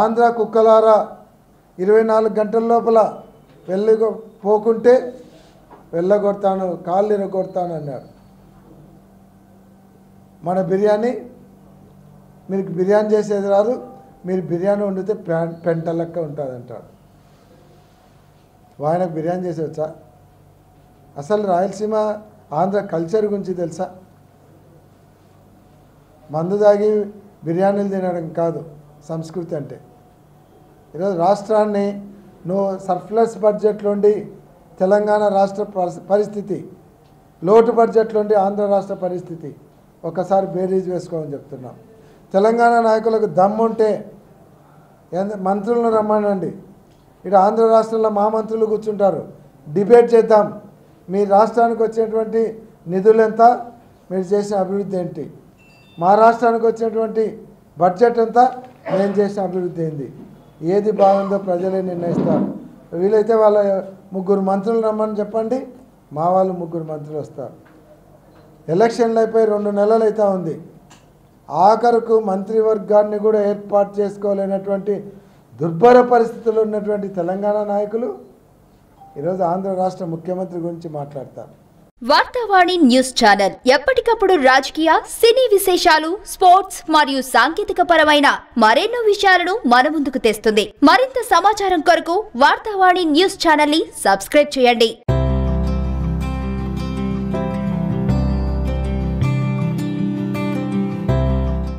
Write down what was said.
ఆంధ్ర కుక్కలారా 24 గంటల లోపల పోకుంటే వెళ్ళగొడతాను, కాళ్ళు ఇరగొడతాను అన్నాడు. మన బిర్యానీ, మీకు బిర్యానీ చేసేది రాదు, మీరు బిర్యానీ వండితే పెంట లెక్క ఉంటుంది అంటాడు. ఆయనకు బిర్యానీ చేసేవచ్చా? అసలు రాయలసీమ ఆంధ్ర కల్చర్ గురించి తెలుసా? మందు తాగి బిర్యానీలు తినడం కాదు సంస్కృతి అంటే. ఈరోజు రాష్ట్రాన్ని నువ్వు సర్ప్లస్ బడ్జెట్లోండి తెలంగాణ రాష్ట్ర పరిస్థితి, లోటు బడ్జెట్లోండి ఆంధ్ర రాష్ట్ర పరిస్థితి ఒకసారి బేరీజ్ వేసుకోమని చెప్తున్నాం. తెలంగాణ నాయకులకు దమ్ముంటే మంత్రులను రమ్మనండి. ఇక్కడ ఆంధ్ర రాష్ట్రంలో మా మంత్రులు కూర్చుంటారు, డిబేట్ చేద్దాం. మీ రాష్ట్రానికి వచ్చేటువంటి నిధులు ఎంత, మీరు చేసిన అభివృద్ధి ఏంటి, మా రాష్ట్రానికి వచ్చేటువంటి బడ్జెట్ ఎంత, నేను చేసిన అభివృద్ధి ఏంది, ఏది బాగుందో ప్రజలే నిర్ణయిస్తారు. వీలైతే వాళ్ళ 3 మంత్రులు రమ్మని చెప్పండి, మా వాళ్ళు 3 మంత్రులు వస్తారు. ఎలక్షన్లు అయిపోయి 2 నెలలు అవుతా ఉంది. ఆఖరుకు మంత్రివర్గాన్ని కూడా ఏర్పాటు చేసుకోలేనటువంటి దుర్భర పరిస్థితుల్లో ఉన్నటువంటి తెలంగాణ నాయకులు ఈరోజు ఆంధ్ర రాష్ట్ర ముఖ్యమంత్రి గురించి మాట్లాడతారు. వార్తావాణి న్యూస్ ఛానల్ ఎప్పటికప్పుడు రాజకీయ, సినీ విశేషాలు, స్పోర్ట్స్ మరియు సాంకేతిక పరమైన మరెన్నో విషయాలను మన ముందుకు తెస్తుంది. మరింత సమాచారం కొరకు వార్తావాణి న్యూస్ ఛానల్ ని సబ్స్క్రైబ్ చేయండి.